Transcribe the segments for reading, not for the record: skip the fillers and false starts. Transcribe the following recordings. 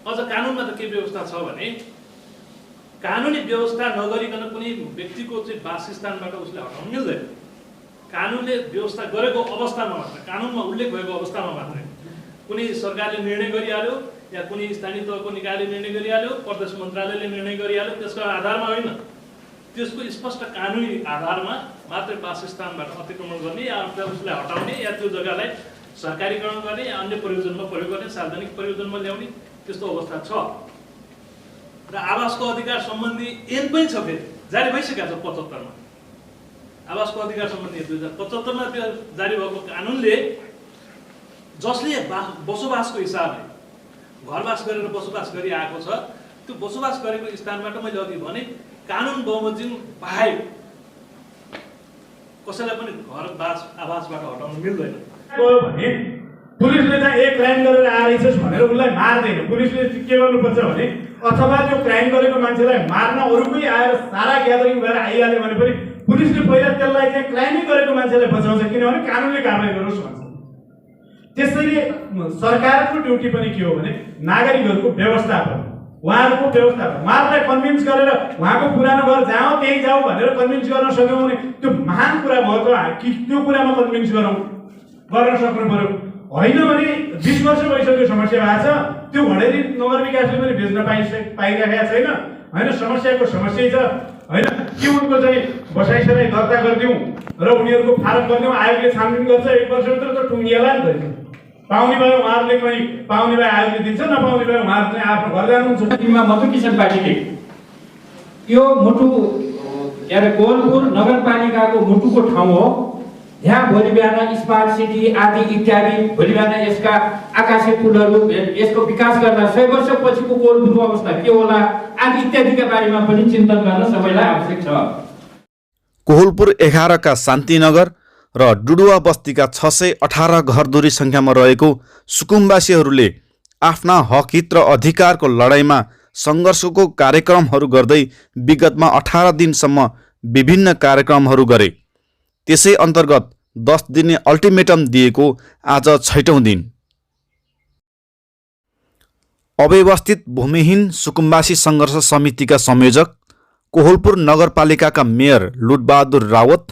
अझ कानुनमा त के व्यवस्था छ भने कानुनी व्यवस्था नगरिकन कुनै व्यक्तिको चाहिँ वासस्थानबाट उसले हटाउन मिल्दैन। कानुनले व्यवस्था गरेको अवस्थामा मात्र, कानुनमा उल्लेख भएको अवस्थामा मात्रै कुनै सरकारले निर्णय गरिहाल्यो या कुनै स्थानीय तहको निकायले निर्णय गरिहाल्यो, प्रदेश मन्त्रालयले निर्णय गरिहाल्यो, त्यसको आधारमा होइन, त्यसको स्पष्ट कानुनी आधारमा मात्रै वासस्थानबाट अतिक्रमण गर्ने या उसलाई हटाउने या त्यो जग्गालाई सरकारीकरण गर्ने या अन्य प्रयोजनमा प्रयोग गर्ने, सार्वजनिक प्रयोजनमा ल्याउने त्यस्तो अवस्था छ। र आवासको अधिकार सम्बन्धी ऐन पनि छ, फेरि जारी भइसकेको छ 75 मा। आवासको अधिकार सम्बन्धी 2075 मा त्यो जारी भएको कानुनले जसले बसोबासको हिसाबले घरवास गरेर बसोबास गरिआएको छ, त्यो बसोबास गरेको स्थानबाट मैले अघि भने कानुन बमोजिम बाहेक कसैलाई पनि घरवास आवासबाट हटाउन मिल्दैन। भने पुलिसले चाहिँ एक क्राइम गरेर आएछस् भनेर उसलाई मार्दैन। पुलिसले के गर्नुपर्छ भने अथवा त्यो क्राइम गरेको मान्छेलाई मार्न अरूकै आएर सारा ग्यादरिङ भएर आइहाल्यो भने पनि पुलिसले पहिला त्यसलाई चाहिँ क्राइमै गरेको मान्छेलाई बचाउँछ, किनभने कानुनले कारबाही गरोस् भन्छ। त्यसैले सरकारको ड्युटी पनि के हो भने नागरिकहरूको व्यवस्थापन, उहाँहरूको व्यवस्थापन। उहाँहरूलाई कन्भिन्स गरेर उहाँको पुरानो घर जहाँ हो त्यही जाऊ भनेर कन्भिन्स गर्न सक्यौँ भने त्यो महान कुरा भयो। त त्यो कुरामा कन्भिन्स गर्न सक्नु पर्यो। होइन भने 20 वर्ष भइसक्यो समस्या भएको छ, त्यो भडेरी नगर विकासले पनि बेच्न पाइरहेको छैन। होइन, समस्याको समस्या छ। होइन, के उनको चाहिँ बसाइसराई दर्ता गरिदिउँ र उनीहरूको फारम गरिदिउँ, आयोगले छानबिन गर्छ, 1 वर्षभित्र त टुङ्गिएला नि त। पाउने भयो उहाँहरूले, कहीँ पाउने भए आयोगले दिन्छ, नपाउने भए उहाँहरू चाहिँ आफ्नो घर जानुहुन्छ। मधु किशन पाटिलले यो मुटु के अरे कोहलपुर नगरपालिकाको मुटुको ठाउँ हो। यहाँ भोलि बिहान स्मार्ट सिटी आदि इत्यादि, भोलि बिहान यसका आकाशे पुलहरू, यसको विकास गर्न 100 वर्षपछिको कोहलपुरको अवस्था के होला आदि इत्यादिका बारेमा पनि चिन्तन गर्न सबैलाई आवश्यक छ। कोहलपुर 11 का शान्तिनगर र डुडुवा बस्तीका 618 घरधुरी सङ्ख्यामा रहेको सुकुम्बासीहरूले आफ्ना हकहित र अधिकारको लडाईँमा सङ्घर्षको कार्यक्रमहरू गर्दै विगतमा 18 दिनसम्म विभिन्न कार्यक्रमहरू गरे। त्यसै अन्तर्गत 10 दिने अल्टिमेटम दिएको आज 6औं दिन। अव्यवस्थित भूमिहीन सुकुम्बासी सङ्घर्ष समितिका संयोजक, कोहलपुर नगरपालिकाका मेयर लुटबहादुर रावत,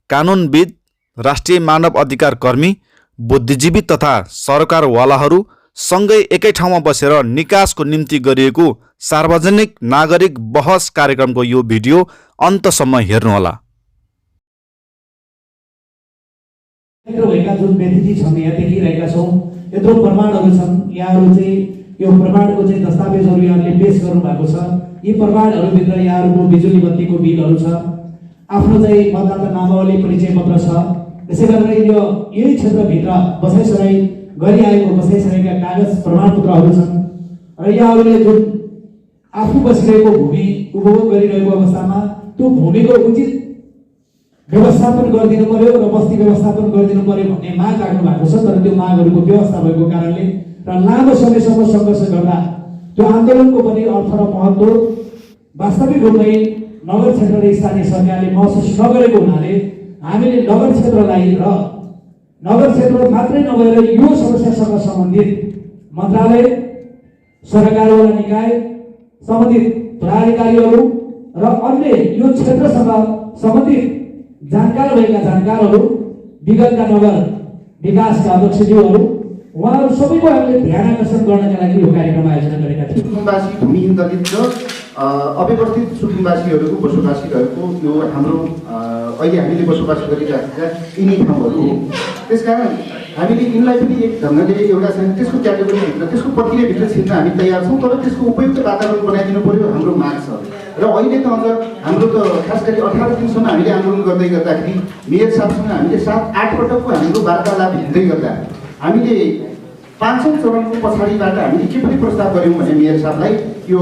कानुनविद, राष्ट्रिय मानव अधिकार कर्मी, बुद्धिजीवी तथा सरकारवालाहरू सँगै एकै ठाउँमा बसेर निकासको निम्ति गरिएको सार्वजनिक नागरिक बहस कार्यक्रमको यो भिडियो अन्तसम्म हेर्नुहोला। भएका जुन व्यक्ति छन् यहाँ देखिरहेका छौँ, यत्रो प्रमाणहरू छन्। यहाँहरू चाहिँ यो प्रमाणको चाहिँ दस्तावेजहरू यहाँले पेश गर्नु भएको छ। यी प्रमाणहरूभित्र यहाँहरूको बिजुली बत्तीको बिलहरू छ, आफ्नो चाहिँ मतदाता नामावली परिचय पत्र छ। त्यसै गरेर यो यही क्षेत्रभित्र बसाइसराई गरिआएको बसाइसराईका कागज प्रमाणपत्रहरू छन्। र यहाँहरूले जुन आफू बसिरहेको भूमि उपभोग गरिरहेको अवस्थामा त्यो भूमिको उचित व्यवस्थापन गरिदिनु पर्यो र बस्ती व्यवस्थापन गरिदिनु पर्यो भन्ने माग राख्नु भएको छ। तर त्यो मागहरूको व्यवस्था भएको कारणले र लामो समयसम्म सङ्घर्ष गर्दा त्यो आन्दोलनको पनि अर्थ र महत्त्व वास्तविक रूपमै नगर क्षेत्र र स्थानीय सरकारले महसुस नगरेको हुनाले हामीले नगर क्षेत्रलाई र नगर क्षेत्र मात्रै नभएर यो समस्यासँग सम्बन्धित मन्त्रालय, सरकारवाला निकाय, सम्बन्धित पदाधिकारीहरू र अन्य यो क्षेत्रसँग सम्बन्धित जानकार भएका जानकारहरू, विगतका नगर विकासका अध्यक्षज्यूहरू, उहाँहरू सबैको हामीले ध्यान आकर्षण गर्नका लागि यो कार्यक्रम आयोजना गरेका थियौँ। सुकुम्बासी भूमिहीन दलित र अव्यवस्थित सुकुम्बासीहरूको बसोबासी रहेको यो हाम्रो अहिले हामीले बसोबास गरिरहेका यिनी ठाउँहरू हो। त्यसकारण हामीले यिनलाई पनि एक ढङ्गले एउटा चाहिँ त्यसको क्याटेगोरीभित्र, त्यसको प्रक्रियाभित्र छिर्न हामी तयार छौँ। तर त्यसको उपयुक्त वातावरण बनाइदिनु पर्यो, हाम्रो माग छ। र अहिले त अझ हाम्रो त खास गरी 18 दिनसम्म हामीले आन्दोलन गर्दै गर्दाखेरि मेयर साहबसँग हामीले 7-8 पटकको हाम्रो वार्तालाप हिँड्दै गर्दा हामीले 5औं चरणको पछाडिबाट हामीले के पनि प्रस्ताव गऱ्यौँ भने मेयर साहबलाई यो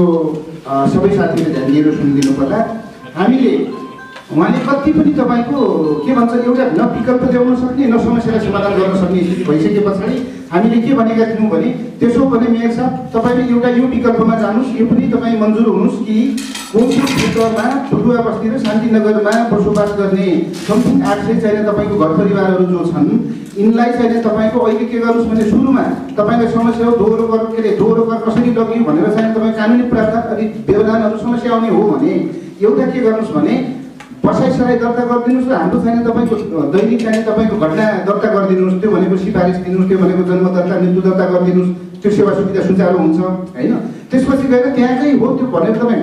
सबै साथीहरूले ध्यान दिएर सुनिदिनु पर्ला। हामीले उहाँले कति पनि तपाईँको के भन्छ एउटा न विकल्प ल्याउन सक्ने न समस्यालाई समाधान गर्न सक्ने स्थिति भइसके पछाडि हामीले के भनेका थियौँ भने त्यसो भने मेयर साहब तपाईँले एउटा यो विकल्पमा जानुहोस्, यो पनि तपाईँ मन्जुर हुनुहोस् कि कोलपुर क्षेत्रमा छुटुवा बस्ती र शान्तिनगरमा बसोबास गर्ने समथिङ 800 चाहिँ तपाईँको घर परिवारहरू जो छन्, यिनलाई चाहिँ तपाईँको अहिले के गर्नुहोस् भने सुरुमा तपाईँलाई समस्या हो दोहोरो कर कसरी लग्यो भनेर चाहिँ तपाईँ कानुनी प्रावधान अनि व्यवधानहरू समस्या आउने हो भने एउटा के गर्नुहोस् भने बसाइसराई दर्ता गरिदिनुहोस् र हाम्रो चाहिँ तपाईँको दैनिक चाहिँ तपाईँको घटना दर्ता गरिदिनुहोस्, त्यो भनेको सिफारिस दिनुहोस्, त्यो भनेको जन्म दर्ता मृत्यु दर्ता गरिदिनुहोस्, त्यो सेवा सुविधा सुचारू हुन्छ होइन। त्यसपछि गएर त्यहाँकै हो त्यो भनेर तपाईँ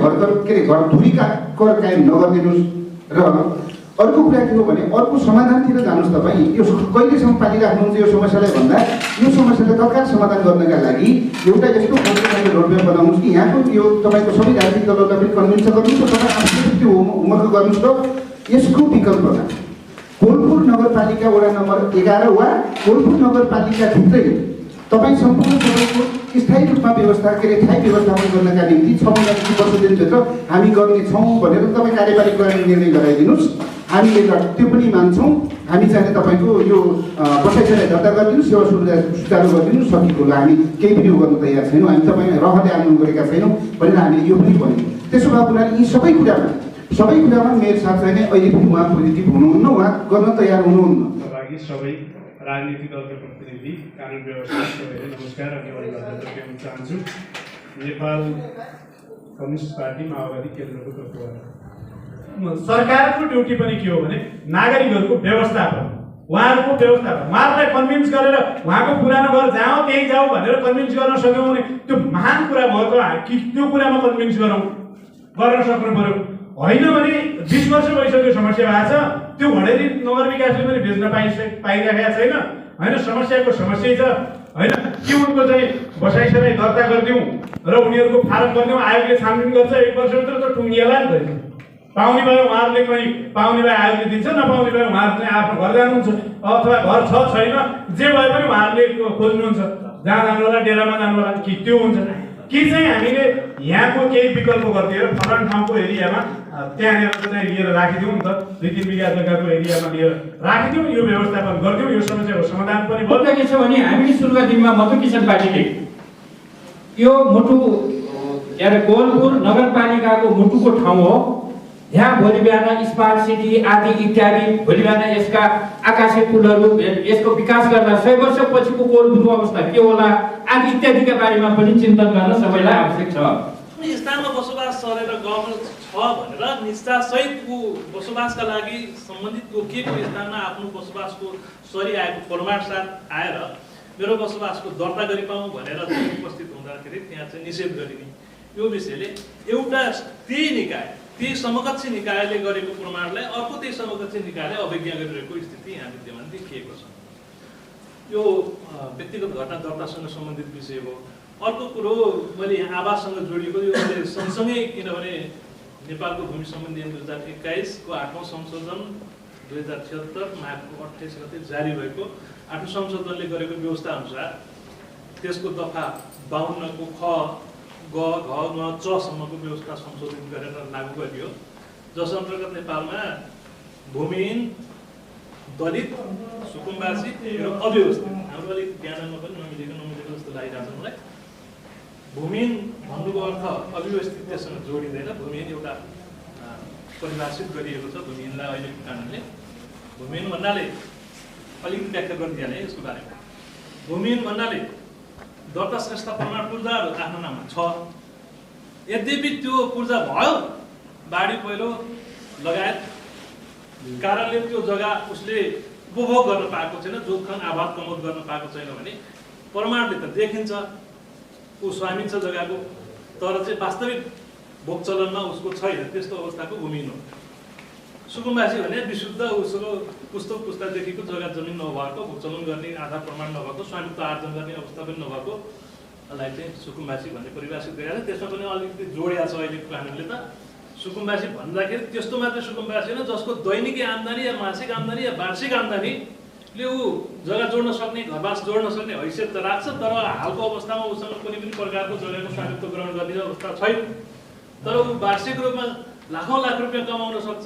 घर धुरीका कर कायम नगरिदिनुहोस्। र अर्को कुरा के हो भने अर्को समाधानतिर जानुहोस्। तपाईँ यो कहिलेसम्म पालिराख्नुहुन्छ यो समस्यालाई भन्दा यो समस्यालाई तत्काल समाधान गर्नका लागि एउटा यस्तो कन्सेप्ट रोडम्याप बनाउनुहोस् कि यहाँको यो तपाईँको सबै राजनीतिक दलहरूलाई पनि कन्भिन्स गर्नुहोस् र तपाईँ आफूले त्यो होमवर्क गर्नुहोस्। र यसको विकल्पमा कोलपुर नगरपालिका वडा नम्बर 11 वा कोलपुर नगरपालिकाभित्रै तपाईँ सम्पूर्ण सबैको स्थायी रूपमा व्यवस्था स्थायी व्यवस्थापन गर्नका निम्ति 6 महिना 20 दिनभित्र हामी गर्नेछौँ भनेर तपाईँ कार्यपालिक गर्ने निर्णय गराइदिनुहोस्। हामीले त्यो पनि मान्छौँ। हामी चाहिँ तपाईँको यो बसाइसराई दर्ता गरिदिनुहोस्, सेवा सुविधा सुचारू गरिदिनुहोस्, सकिएको होला। हामी केही पनि गर्न तयार छैनौँ, हामी तपाईँ रहने आन्दोलन गरेका छैनौँ भनेर हामीले यो पनि भन्यौँ। त्यसो भएको हुनाले यी सबै कुरामा मेयर साहब चाहिँ अहिले पनि उहाँ पोजिटिभ हुनुहुन्न, उहाँ गर्न तयार हुनुहुन्न। सहभागी सबै राजनीतिक दलका प्रतिनिधि, कानुन व्यवस्था सबैलाई नमस्कार अनि अभिवादन दिन चाहन्छु। नेपाल कम्युनिस्ट पार्टी माओवादी केन्द्रको तर्फबाट सरकारको ड्युटी पनि के हो भने नागरिकहरूको व्यवस्थापन, उहाँहरूलाई कन्भिन्स गरेर उहाँको पुरानो घर जहाँ हो त्यही जाऊ भनेर कन्भिन्स गर्न सक्यौँ भने त्यो महान कुरा भयो। त त्यो कुरामा कन्भिन्स गर्न सक्नु पर्यो। होइन भने 20 वर्ष भइसक्यो समस्या भएको छ, त्यो भनेर नगर विकासले पनि बेच्न पाइरहेका छैन होइन। समस्याको समस्या छ होइन। के उनको चाहिँ बसाइसराई दर्ता गरिदिउँ र उनीहरूको फारम गरिदिउँ, आयोगले छानबिन गर्छ, 1 वर्षभित्र त टुङ्गिएला नि त। पाउने भए उहाँहरूले कहीँ पाउने भए आयोगले दिन्छ, नपाउने भए उहाँहरू चाहिँ आफ्नो घर जानुहुन्छ अथवा घर छ छैन जे भए पनि उहाँहरूले खोज्नुहुन्छ, जहाँ जानु होला डेरामा जानु होला कि त्यो हुन्छ कि चाहिँ हामीले यहाँको केही विकल्प गरिदिएर फलान ठाउँको एरियामा त्यहाँनिर चाहिँ लिएर राखिदिउँ नि त, 2-3 बिघा जग्गाको एरियामा लिएर राखिदिउँ, यो व्यवस्थापन गरिदिउँ, यो समस्याको समाधान पनि भयो। के छ भने हामीले सुरुका दिनमा मधु किसान पार्टीले यो मुटु के अरे कोलपुर नगरपालिकाको मुटुको ठाउँ हो। यहाँ भोलि बिहान स्मार्ट सिटी आदि इत्यादि भोलि बिहान यसका आकाशे पुलहरू यसको विकास गर्दा 100 वर्षपछिको कोलपुरको अवस्था के होला आदि इत्यादिका बारेमा पनि चिन्तन गर्न सबैलाई आवश्यक छ। स्थानमा बसोबास सरेर गएको छ भनेर निष्ठासहितको बसोबासका लागि सम्बन्धित तोकिएको स्थानमा आफ्नो बसोबासको सरिआएको फर्माट साथ आएर मेरो बसोबासको दर्ता गरिपाउँ भनेर उपस्थित हुँदाखेरि त्यहाँ चाहिँ निषेध गरिने यो विषयले एउटा त्यही समकक्ष निकायले गरेको प्रमाणलाई अर्को त्यही समकक्ष निकायले अवज्ञा गरिरहेको स्थिति यहाँ विद्यमान देखिएको छ। यो व्यक्तिगत घटना दर्तासँग सम्बन्धित विषय हो। अर्को कुरो मैले यहाँ आवाससँग जोडिएको यो सँगसँगै किनभने नेपालको भूमि सम्बन्धी ऐन 2021 को 8औं संशोधन 2076 माघको 28 गते जारी भएको 8औं संशोधनले गरेको व्यवस्था अनुसार त्यसको दफा 52 को ख ग घ ङ च सम्मको व्यवस्था संशोधित गरेर लागू गरियो, जस अन्तर्गत नेपालमा भूमिहीन, दलित, सुकुम्बासी र अव्यवस्थित, हाम्रो अलिक ज्ञानमा पनि नमिलेको जस्तो लागिरहेको छ मलाई। भूमिहीन भन्नुको अर्थ अव्यवस्थितसँग जोडिँदैन। भूमिहीन एउटा परिभाषित गरिएको छ भूमिहीनलाई अहिलेको कानुनले। भूमिहीन भन्नाले अलिकति व्याख्या गरिदिहालेँ यसको बारेमा। भूमिहीन भन्नाले दर्ता संस्था प्रमाण पूर्जाहरू आफ्नो नाममा छ, यद्यपि त्यो पूर्जा भयो, बाढी पहिरो लगायत कारणले त्यो जग्गा उसले उपभोग गर्न पाएको छैन, जोखन आबाद कमोद गर्न पाएको छैन भने प्रमाणले त देखिन्छ ऊ स्वामी छ जग्गाको, तर चाहिँ वास्तविक भोग चलनमा उसको छैन, त्यस्तो अवस्थाको भूमिहीन हो। सुकुम्बासी भने विशुद्ध उसको पुस्तादेखिको जग्गा जमिन नभएको, भोग चलन गर्ने आधार प्रमाण नभएको, स्वामित्व आर्जन गर्ने अवस्था पनि नभएकोलाई चाहिँ सुकुम्बासी भन्ने परिभाषित गरेर त्यसमा पनि अलिकति जोडिया छ अहिलेको कानुनले त। सुकुम्बासी भन्दाखेरि त्यस्तो मात्रै सुकुम्बासी होइन जसको दैनिकी आम्दानी या मासिक आम्दानी या वार्षिक आम्दानीले ऊ जग्गा जोड्न सक्ने, घरवास जोड्न सक्ने हैसियत त राख्छ, तर हालको अवस्थामा उसँग कुनै पनि प्रकारको जग्गाको स्वामित्व ग्रहण गर्ने अवस्था छैन। तर ऊ वार्षिक रूपमा लाखौँ लाख रुपियाँ कमाउन सक्छ,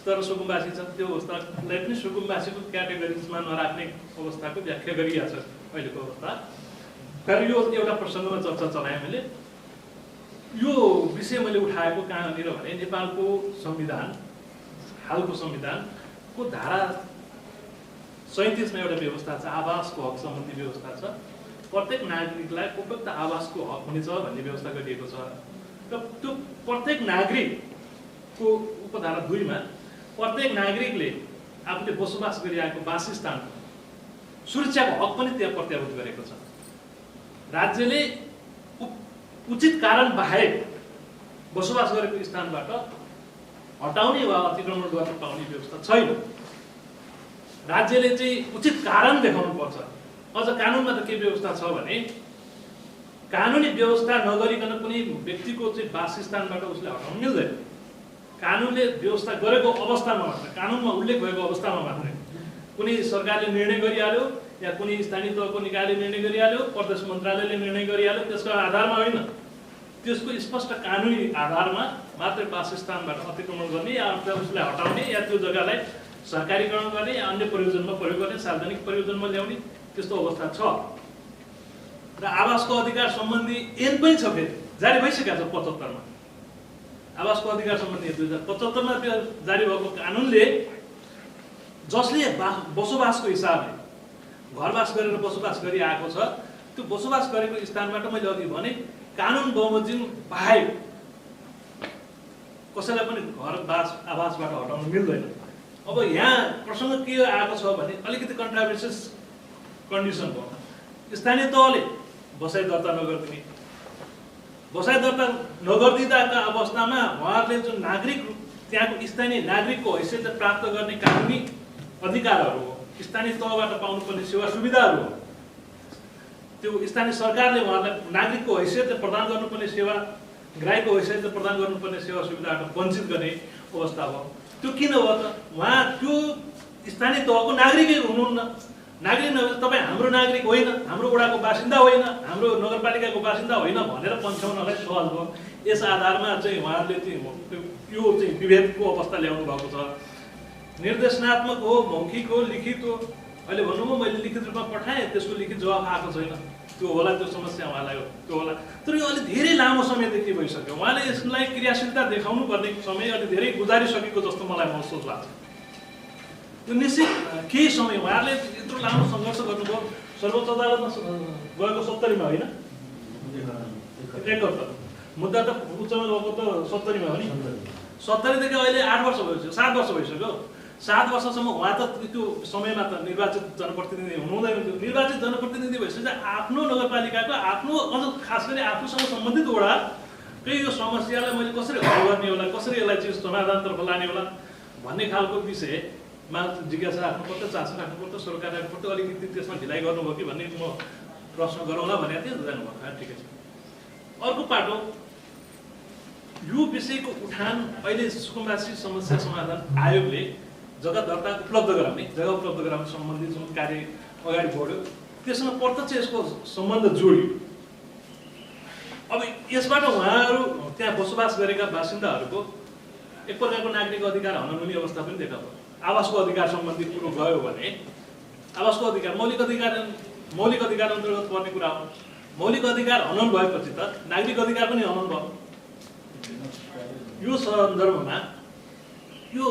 तर सुकुम्बासी छ। त्यो अवस्थालाई पनि सुकुम्बासीको क्याटेगोरिजमा नराख्ने अवस्थाको व्याख्या गरिएको छ। अहिलेको अवस्था। फेरि यो एउटा प्रसङ्गमा चर्चा चलाएँ मैले। यो विषय मैले उठाएको कहाँनिर भने नेपालको संविधान, हालको संविधानको धारा 37 मा एउटा व्यवस्था छ, आवासको हक सम्बन्धी व्यवस्था छ। प्रत्येक नागरिकलाई उपयुक्त आवासको हक हुनेछ भन्ने व्यवस्था गरिएको छ र त्यो प्रत्येक नागरिकको उपधारा 2 मा प्रत्येक नागरिकले आफूले बसोबास गरिरहेको वासस्थान सुरक्षाको हक पनि त्यहाँ प्रत्याभूत गरेको छ। राज्यले उचित कारण बाहेक बसोबास गरेको स्थानबाट हटाउने वा अतिक्रमण गर्न पाउने व्यवस्था छैन। राज्यले चाहिँ उचित कारण देखाउनु पर्छ। अझ कानुनमा त के व्यवस्था छ भने कानुनी व्यवस्था नगरिकन कुनै व्यक्तिको चाहिँ वासस्थानबाट उसले हटाउनु मिल्दैन। कानुनले व्यवस्था गरेको अवस्थामा मात्र, कानुनमा उल्लेख भएको अवस्थामा मात्रै कुनै सरकारले निर्णय गरिहाल्यो या कुनै स्थानीय तहको निकायले निर्णय गरिहाल्यो, प्रदेश मन्त्रालयले निर्णय गरिहाल्यो, त्यसको आधारमा होइन, त्यसको स्पष्ट कानुनी आधारमा मात्रै वासस्थानबाट अतिक्रमण गर्ने या उसलाई हटाउने या त्यो जग्गालाई सरकारीकरण गर्ने या अन्य प्रयोजनमा प्रयोग गर्ने, सार्वजनिक प्रयोजनमा ल्याउने त्यस्तो अवस्था छ। र आवासको अधिकार सम्बन्धी ऐन पनि छ, फेरि जारी भइसकेको छ 75 मा। आवासको अधिकार सम्बन्धी 2075 मा जारी भएको कानुनले जसले बसोबासको हिसाबले घरवास गरेर बसोबास गरिआएको छ त्यो बसोबास गरेको स्थानबाट मैले अघि भने कानुन बमोजिम बाहेक कसैलाई पनि आवासबाट हटाउन मिल्दैन। अब यहाँ प्रसङ्ग के आएको छ भने अलिकति कन्ट्राभर्सियस कन्डिसन भयो। स्थानीय तहले बसाइ दर्ता नगरिदिने, बसाइ दर्ता नगरिदिँदाका अवस्थामा उहाँहरूले जुन नागरिक त्यहाँको स्थानीय नागरिकको हैसियत प्राप्त गर्ने कानुनी अधिकारहरू हो, स्थानीय तहबाट पाउनुपर्ने सेवा सुविधाहरू हो, त्यो स्थानीय सरकारले उहाँलाई नागरिकको हैसियतले प्रदान गर्नुपर्ने सेवा, ग्राहकको हैसियतले प्रदान गर्नुपर्ने सेवा सुविधाबाट वञ्चित गर्ने अवस्था हो। त्यो किन हो त? उहाँ त्यो स्थानीय तहको नागरिकै हुनुहुन्न। नागरिक नभए तपाईँ हाम्रो नागरिक होइन, हाम्रो वडाको बासिन्दा होइन, हाम्रो नगरपालिकाको बासिन्दा होइन भनेर पन्छाउनलाई सहज भयो। यस आधारमा चाहिँ उहाँहरूले चाहिँ यो चाहिँ विभेदको अवस्था ल्याउनु भएको छ। निर्देशनात्मक हो, मौखिक हो, लिखित हो। अहिले भन्नु म मैले लिखित रूपमा पठाएँ, त्यसको लिखित जवाफ आएको छैन, त्यो होला, त्यो समस्या उहाँलाई हो, त्यो होला। तर यो अलि धेरै लामो समयदेखि भइसक्यो। उहाँले यसलाई क्रियाशीलता देखाउनु पर्ने समय अलि धेरै गुजारिसकेको जस्तो मलाई महसुस लाग्छ। त्यो निश्चित केही समय उहाँहरूले यत्रो लामो सङ्घर्ष गर्नुभयो। सर्वोच्च अदालतमा गएको 70 मा होइन, 71 मुद्दा त उच्चमा गएको त 70 मा हो नि। 70 देखि अहिले 8 वर्ष भइसक्यो, 7 वर्ष भइसक्यो। 7 वर्षसम्म उहाँ त त्यो समयमा त निर्वाचित जनप्रतिनिधि हुनुहुँदैन थियो। निर्वाचित जनप्रतिनिधि भइसकेपछि आफ्नो नगरपालिकाको आफ्नो, अझ खास गरी आफूसँग सम्बन्धित वडाकै यो समस्यालाई मैले कसरी हल गर्ने होला, कसरी यसलाई चाहिँ समाधानतर्फ लाने होला भन्ने खालको विषयमा जिज्ञासा राख्नुपर्छ, चासो राख्नुपर्छ, सरकार राख्नुपर्छ। अलिकति त्यसमा ढिलाइ गर्नुभयो कि भन्ने म प्रश्न गरौँला भनेको थिएँ, जानुभयो। ठिकै छ। अर्को पाटो यो विषयको उठान अहिले सुकुम्बासी समस्या समाधान आयोगले जग्गा दर्ता उपलब्ध गराउने सम्बन्धी जुन कार्य अगाडि बढ्यो त्यसमा प्रत्यक्ष यसको सम्बन्ध जोडियो। अब यसबाट उहाँहरू त्यहाँ बसोबास गरेका बासिन्दाहरूको एक प्रकारको नागरिक अधिकार हनन हुने अवस्था पनि देखा पर्यो। आवासको अधिकार सम्बन्धी कुरो गयो भने आवासको अधिकार मौलिक अधिकार अन्तर्गत पर्ने कुरा हो। मौलिक अधिकार हनन भएपछि त नागरिक अधिकार पनि हनन भयो। यो सन्दर्भमा यो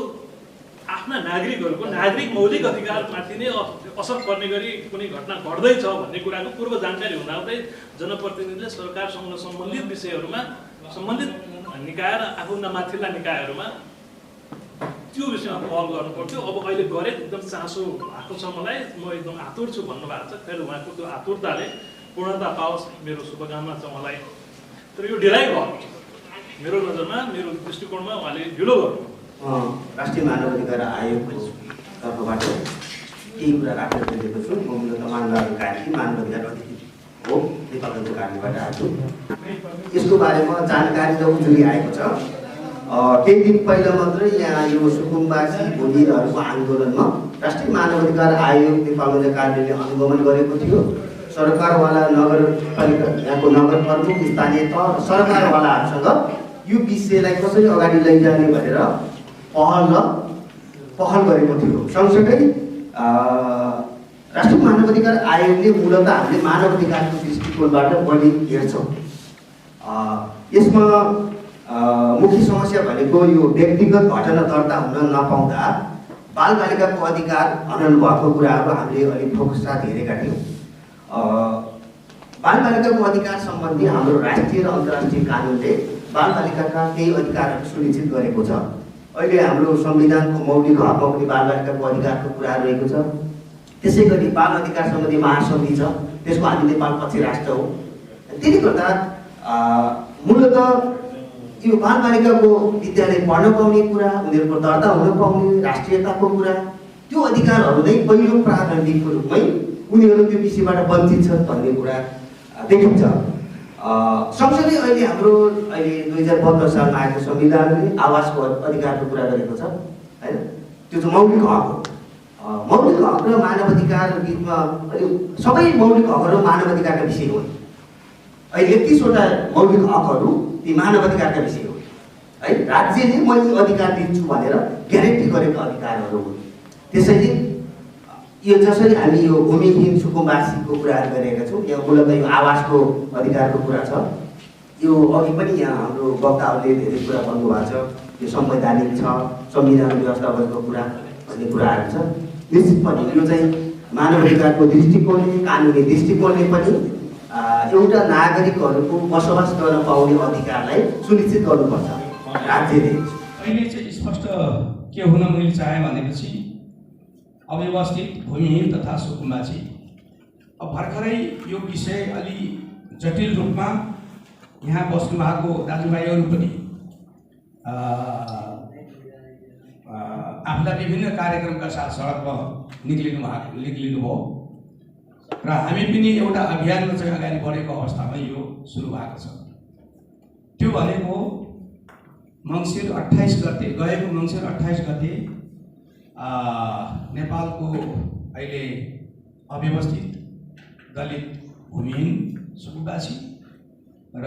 आफ्ना नागरिकहरूको नागरिक मौलिक अधिकारमाथि नै असर पर्ने गरी कुनै घटना घट्दैछ भन्ने कुराको पूर्व जानकारी हुँदाहुँदै जनप्रतिनिधिले सरकारसँग सम्बन्धित विषयहरूमा सम्बन्धित निकाय र आफूभन्दा माथिल्ला निकायहरूमा त्यो विषयमा पहल गर्नु पर्थ्यो। अब अहिले गरे एकदम चासो भएको छ मलाई, म एकदम आतुर छु भन्नुभएको छ। फेरि उहाँको त्यो आतुरताले पूर्णता पाओस्, मेरो शुभकामना छ मलाई। तर यो ढिलाइ भयो मेरो नजरमा, मेरो दृष्टिकोणमा उहाँले ढिलो गर्नु। राष्ट्रिय मानव अधिकार आयोगको तर्फबाट केही कुरा राखेर दिएको छु। म मूलत मानव अधिकार अतिथि हो, नेपालको कार्यबाट आएको छु। यसको बारेमा जानकारी त उजुरी आएको छ। केही दिन पहिला मात्रै यहाँ यो सुकुम्बासी भोलिहरूको आन्दोलनमा राष्ट्रिय मानव अधिकार आयोग नेपालको कार्यले अनुगमन गरेको थियो। सरकारवाला नगरपालिका, यहाँको नगर प्रमुख, स्थानीय तह र सरकारवालाहरूसँग यो विषयलाई कसरी अगाडि लैजाने भनेर पहल गरेको थियो। सँगसँगै राष्ट्रिय मानवाधिकार आयोगले मूलतः हामीले मानवाधिकारको दृष्टिकोणबाट बढी हेर्छौँ। यसमा मुख्य समस्या भनेको यो व्यक्तिगत घटना दर्ता हुन नपाउँदा बालबालिकाको अधिकार हनन भएको कुराहरू हामीले अलिक फोकस साथ हेरेका थियौँ। बालबालिकाको अधिकार सम्बन्धी हाम्रो राष्ट्रिय र अन्तर्राष्ट्रिय कानुनले बालबालिकाका केही अधिकारहरू सुनिश्चित गरेको छ। अहिले हाम्रो संविधानको मौलिक हकमा पनि बालबालिकाको अधिकारको कुरा रहेको छ। त्यसै गरी बाल अधिकार सम्बन्धी महासन्धि छ, त्यसको हामी नेपाल पछि राष्ट्र हो। त्यसले गर्दा मूलतः यो बालबालिकाको विद्यालय पढ्न पाउने कुरा, उनीहरूको दर्ता हुन पाउने, राष्ट्रियताको कुरा, त्यो अधिकारहरू नै पहिलो प्रारम्भिकको रूपमै उनीहरू त्यो विषयबाट वञ्चित छन् भन्ने कुरा देखिन्छ। सँगसँगै अहिले हाम्रो 2072 सालमा आएको संविधानले आवासको अधिकारको कुरा गरेको छ हैन। त्यो चाहिँ मौलिक हक हो। मौलिक हक र मानवाधिकार बिचमा सबै मौलिक हकहरू मानवाधिकारका विषय हो। अहिले 31वटा मौलिक हकहरू ती मानवाधिकारका विषय हो है। राज्यले मैले अधिकार दिन्छु भनेर ग्यारेन्टी गरेका अधिकारहरू हुन्। त्यसैले यो जसरी हामी यो भूमिहीन सुकुम्बासीको कुराहरू गरेका छौँ, यहाँ मूलतः यो आवासको अधिकारको कुरा छ। यो अघि पनि यहाँ हाम्रो वक्ताहरूले धेरै कुरा भन्नुभएको छ, यो संवैधानिक छ, संविधान व्यवस्था गरेको कुरा भन्ने कुराहरू छ। निश्चितपने यो चाहिँ मानवाधिकारको दृष्टिकोणले, कानुनी दृष्टिकोणले पनि एउटा नागरिकहरूको बसोबास गर्न पाउने अधिकारलाई सुनिश्चित गर्नुपर्छ राज्यले। अहिले चाहिँ स्पष्ट के हुन मैले चाहेँ भनेपछि अव्यवस्थित, भूमिहीन तथा सुकुम्बासी। अब भर्खरै यो विषय अलि जटिल रूपमा यहाँ बस्नु भएको दाजुभाइहरू पनि आफूलाई विभिन्न कार्यक्रमका साथ सडकमा निक्लिनुभयो र हामी पनि एउटा अभियानमा चाहिँ अगाडि बढेको अवस्थामा यो सुरु भएको छ। त्यो भनेको मङ्सिर 28 गते, गएको मङ्सिर 28 गते नेपालको अहिले अव्यवस्थित, दलित, भूमिहीन सुकुम्बासी र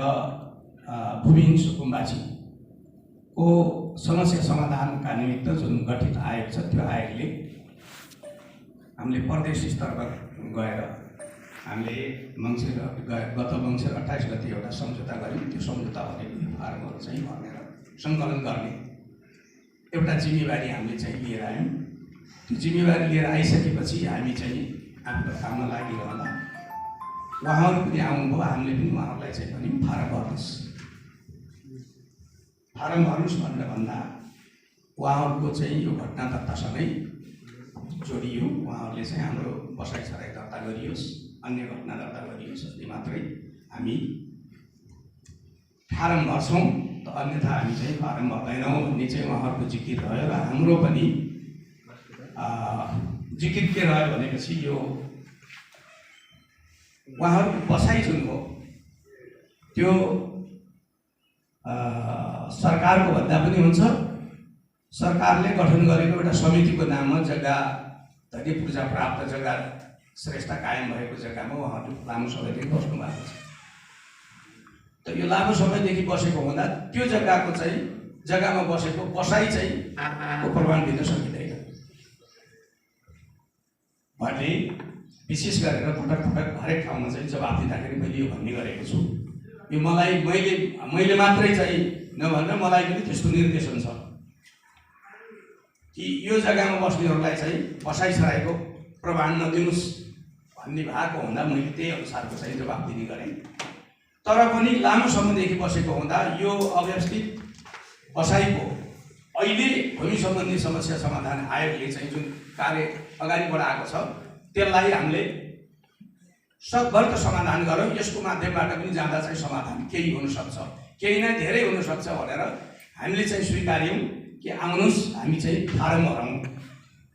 भूमिहीन सुकुम्बासीको समस्या समाधानका निमित्त जुन गठित आयोग छ, त्यो आयोगले हामीले प्रदेश स्तरमा गएर हामीले गत मङ्सिर 28 गते एउटा सम्झौता गऱ्यौँ। त्यो सम्झौता भनेको फार्महरू चाहिँ भर्नेर सङ्कलन गर्ने एउटा जिम्मेवारी हामीले चाहिँ लिएर आयौँ। त्यो जिम्मेवारी लिएर आइसकेपछि हामी चाहिँ आफ्नो काममा लागिरहँदा उहाँहरू पनि आउनुभयो। हामीले पनि उहाँहरूलाई चाहिँ भन्यौँ फारम भर्नुहोस् भनेर भन्दा उहाँहरूको चाहिँ यो घटना दर्तासँगै जोडियो। उहाँहरूले चाहिँ हाम्रो बसाइसराई दर्ता गरियोस्, अन्य घटना दर्ता गरियोस् भन्ने मात्रै हामी फारम भर्छौँ, त अन्यथा हामी चाहिँ फारम भर्दैनौँ भन्ने चाहिँ उहाँहरूको जिकिर रह्यो। र हाम्रो पनि जिकिर के रह्यो भनेपछि यो उहाँहरूको बसाइ जुन हो त्यो सरकारको भन्दा पनि हुन्छ। सरकारले गठन गरेको एउटा समितिको नाममा जग्गा धनी पूर्जा प्राप्त जग्गा श्रेष्ठ कायम भएको जग्गामा उहाँहरू लामो समयदेखि बस्नु भएको छ। त यो लामो समयदेखि बसेको हुँदा त्यो जग्गामा बसेको बसाइ चाहिँ प्रमाण दिन सकिँदैन भन्ने विशेष गरेर पटक हरेक ठाउँमा चाहिँ जवाफ दिँदाखेरि मैले यो भन्ने गरेको छु। यो मैले मात्रै चाहिँ नभनेर मलाई पनि त्यस्तो निर्देशन छ कि यो जग्गामा बस्नेहरूलाई चाहिँ बसाइसराईको प्रमाण नदिनुहोस् भन्ने भएको हुँदा मैले त्यही अनुसारको चाहिँ जवाफ दिने गरेँ। तर पनि लामो समयदेखि बसेको हुँदा यो अव्यवस्थित बसाइको अहिले भूमि सम्बन्धी समस्या समाधान आयोगले चाहिँ जुन कार्य अगाडि बढाएको छ त्यसलाई हामीले सकभर समाधान गरौँ। यसको माध्यमबाट पनि जाँदा चाहिँ समाधान केही हुनसक्छ, केही नै धेरै हुनसक्छ भनेर हामीले चाहिँ स्वीकार्यौँ कि आउनुहोस् हामी चाहिँ फारम भरौँ।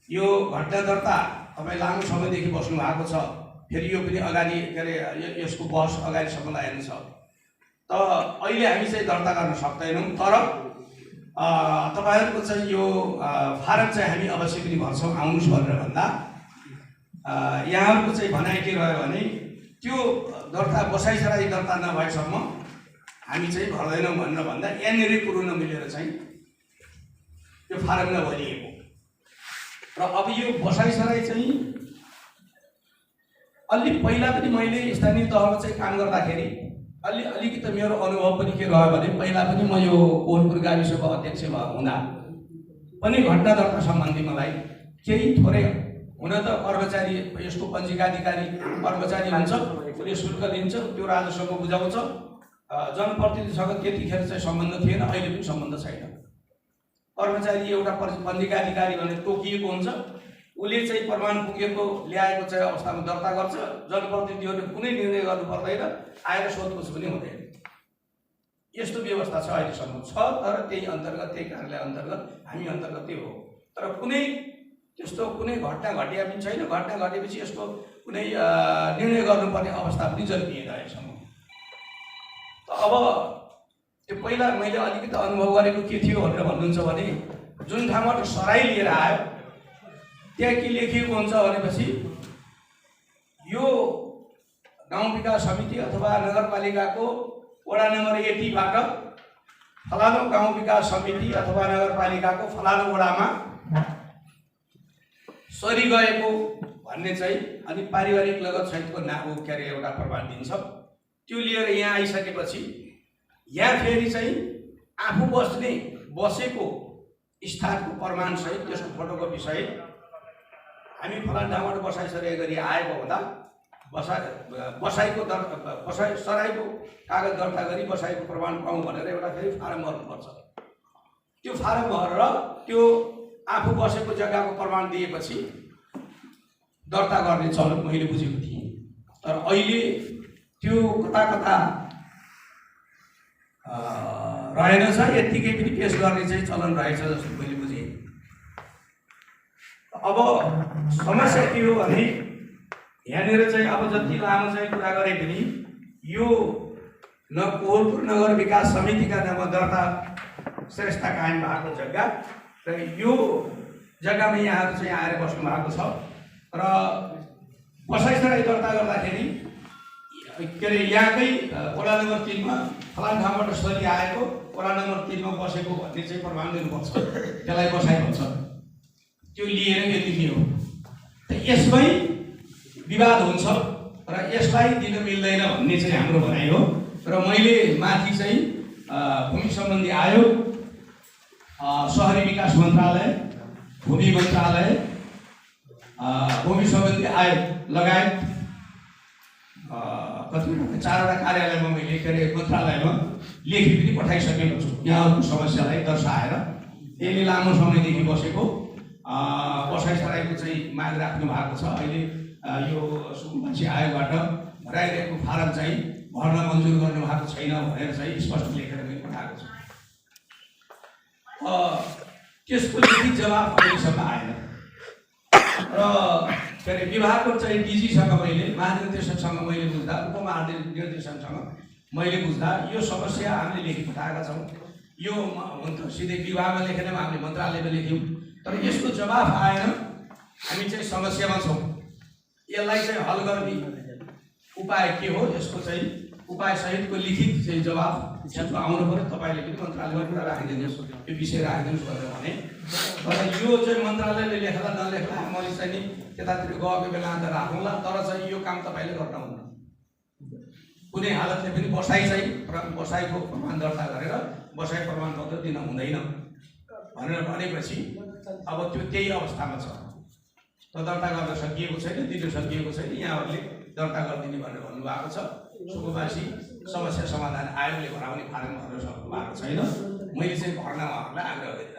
यो घटना दर्ता तपाईँ लामो समयदेखि बस्नु भएको छ, फेरि यो पनि अगाडि के अरे यसको बहस अगाडिसम्म लागेको छ, त अहिले हामी चाहिँ दर्ता गर्न सक्दैनौँ। तर तपाईँहरूको चाहिँ यो फारम चाहिँ हामी अवश्य पनि भर्छौँ, आउनुहोस् भनेर भन्दा यहाँहरूको चाहिँ भनाइ के रह्यो भने त्यो दर्ता बसाइसराई दर्ता नभएसम्म हामी चाहिँ भर्दैनौँ भनेर भन्दा यहाँनिर कुरो नमिलेर चाहिँ त्यो फारम नभरिएको र अब यो बसाइसराई चाहिँ अलि पहिला पनि मैले स्थानीय तहमा चाहिँ काम गर्दाखेरि अलिकति मेरो अनुभव पनि के रह्यो भने पहिला पनि म यो कोहलपुर गाविसको अध्यक्ष हुँदा पनि घटना दर्ता सम्बन्धी मलाई केही थोरै हुन त कर्मचारी यसको पञ्जीकाधिकारी कर्मचारी हुन्छ, उसले शुल्क लिन्छ, त्यो राजस्वको बुझाउँछ। जनप्रतिनिधिसँग त्यतिखेर चाहिँ सम्बन्ध थिएन, अहिले पनि सम्बन्ध छैन। कर्मचारी एउटा पञ्जीकाधिकारी भने तोकिएको हुन्छ, उसले चाहिँ प्रमाण पुगेको ल्याएको चाहिँ अवस्थामा दर्ता गर्छ। जनप्रतिनिधिहरूले कुनै निर्णय गर्नु पर्दैन, आएर सोधपुछ पनि हुँदैन। यस्तो व्यवस्था छ अहिलेसम्म छ, तर त्यही अन्तर्गत त्यही कार्यालय अन्तर्गत हामी अन्तर्गत त्यो हो। तर कुनै त्यस्तो कुनै घटना घटिया पनि छैन। घटना घटेपछि यसको कुनै निर्णय गर्नुपर्ने अवस्था पनि जन्मिएन अहिलेसम्म। अब त्यो पहिला मैले अलिकति अनुभव गरेको के थियो भनेर भन्नुहुन्छ भने जुन ठाउँबाट सराई लिएर आयो त्यहाँ के लेखिएको हुन्छ भनेपछि यो गाउँ विकास समिति अथवा नगरपालिकाको वडा नम्बर 80बाट फलानु गाउँ विकास समिति अथवा नगरपालिकाको फलानु वडामा सरी गएको भन्ने चाहिँ अनि पारिवारिक लगत सहितको नाम के अरे एउटा प्रमाण दिन्छ। त्यो लिएर यहाँ आइसकेपछि यहाँ फेरि चाहिँ आफू बसेको स्थानको प्रमाण सहित त्यसको फोटोकपी सहित हामी फलानु ठाउँबाट बसाइ सराई गरी आएको हुँदा सराईको कागज दर्ता गरी बसाइको प्रमाण पाऊँ भनेर एउटा फेरि फारम भर्नुपर्छ। त्यो फारम भरेर त्यो आफू बसेको जग्गाको प्रमाण दिएपछि दर्ता गर्ने चलन मैले बुझेको थिएँ। तर अहिले त्यो कता रहेनछ, यत्तिकै पनि पेस गर्ने चाहिँ चलन रहेछ जस्तो मैले बुझेँ। अब समस्या के हो भने यहाँनिर चाहिँ अब जति लामो चाहिँ कुरा गरे पनि यो कोहलपुर नगर विकास समितिका नाममा दर्ता श्रेष्ठता कायम भएको जग्गा र यो जग्गामा यहाँहरू चाहिँ आएर बस्नु भएको छ र बसाइ सराई दर्ता गर्दाखेरि के अरे यहाँकै वडा नम्बर 3मा फलानु ठाउँबाट सरी आएको वडा नम्बर 3मा बसेको भन्ने चाहिँ प्रमाण दिनुपर्छ। त्यसलाई बसाइ भन्छ। त्यो लिएर यति हो। त यसमै विवाद हुन्छ र यसलाई दिन मिल्दैन भन्ने चाहिँ हाम्रो भनाइ हो। र मैले माथि चाहिँ भूमि सम्बन्धी आयोग, शहरी विकास मन्त्रालय, भूमि मन्त्रालय, भूमि सम्बन्धी आयोग लगायत कतिवटा 4वटा कार्यालयमा मैले के अरे मन्त्रालयमा लेखी पनि पठाइसकेको छु यहाँहरूको समस्यालाई दर्शाएर। यसले लामो समयदेखि बसेको बसाइ सराईको चाहिँ माग राख्नु भएको छ। अहिले यो सुकुम्बासी आयोगबाट भराइरहेको फारम चाहिँ भर्न मन्जुर गर्नु भएको छैन भनेर चाहिँ स्पष्ट लेखेर मैले पठाएको छु। त्यसको लिखित जवाफ अहिलेसम्म आएन र के अरे विभागको चाहिँ डिजीसँग मैले महानिर्देशकसँग मैले बुझ्दा, उपमहानिर्देशकसँग मैले बुझ्दा यो समस्या हामीले लेखी पठाएका छौँ। यो हुन त सिधै विभागमा लेखेन, हामीले मन्त्रालयमा लेख्यौँ, तर यसको जवाफ आएन। हामी चाहिँ समस्यामा छौँ। यसलाई चाहिँ हल गर्ने उपाय के हो, यसको चाहिँ उपाय सहितको लिखित चाहिँ जवाफ यसको आउनु पर्यो। तपाईँले पनि मन्त्रालयमा कुरा राखिदिनुहोस्, यो विषय राखिदिनुहोस् भनेर भने। तर यो चाहिँ मन्त्रालयले लेख्दा नलेख्दा मैले चाहिँ नि त्यतातिर गएको बेला त राखौँला, तर चाहिँ यो काम तपाईँले गर्नुहुन्न। कुनै हालतले पनि बसाइको प्रमाण दर्ता गरेर बसाइ प्रमाणपत्र दिन हुँदैन भनेर भनेपछि अब त्यो त्यही अवस्थामा छ। त दर्ता गर्न सकिएको छैन, दिन सकिएको छैन। यहाँहरूले दर्ता गरिदिने भनेर भन्नुभएको छ। सुकुम्बासी समस्या समाधान आयोगले भराउने फारम भर्न सक्नु भएको छैन। मैले चाहिँ भर्न उहाँहरूलाई आग्रह गरेँ।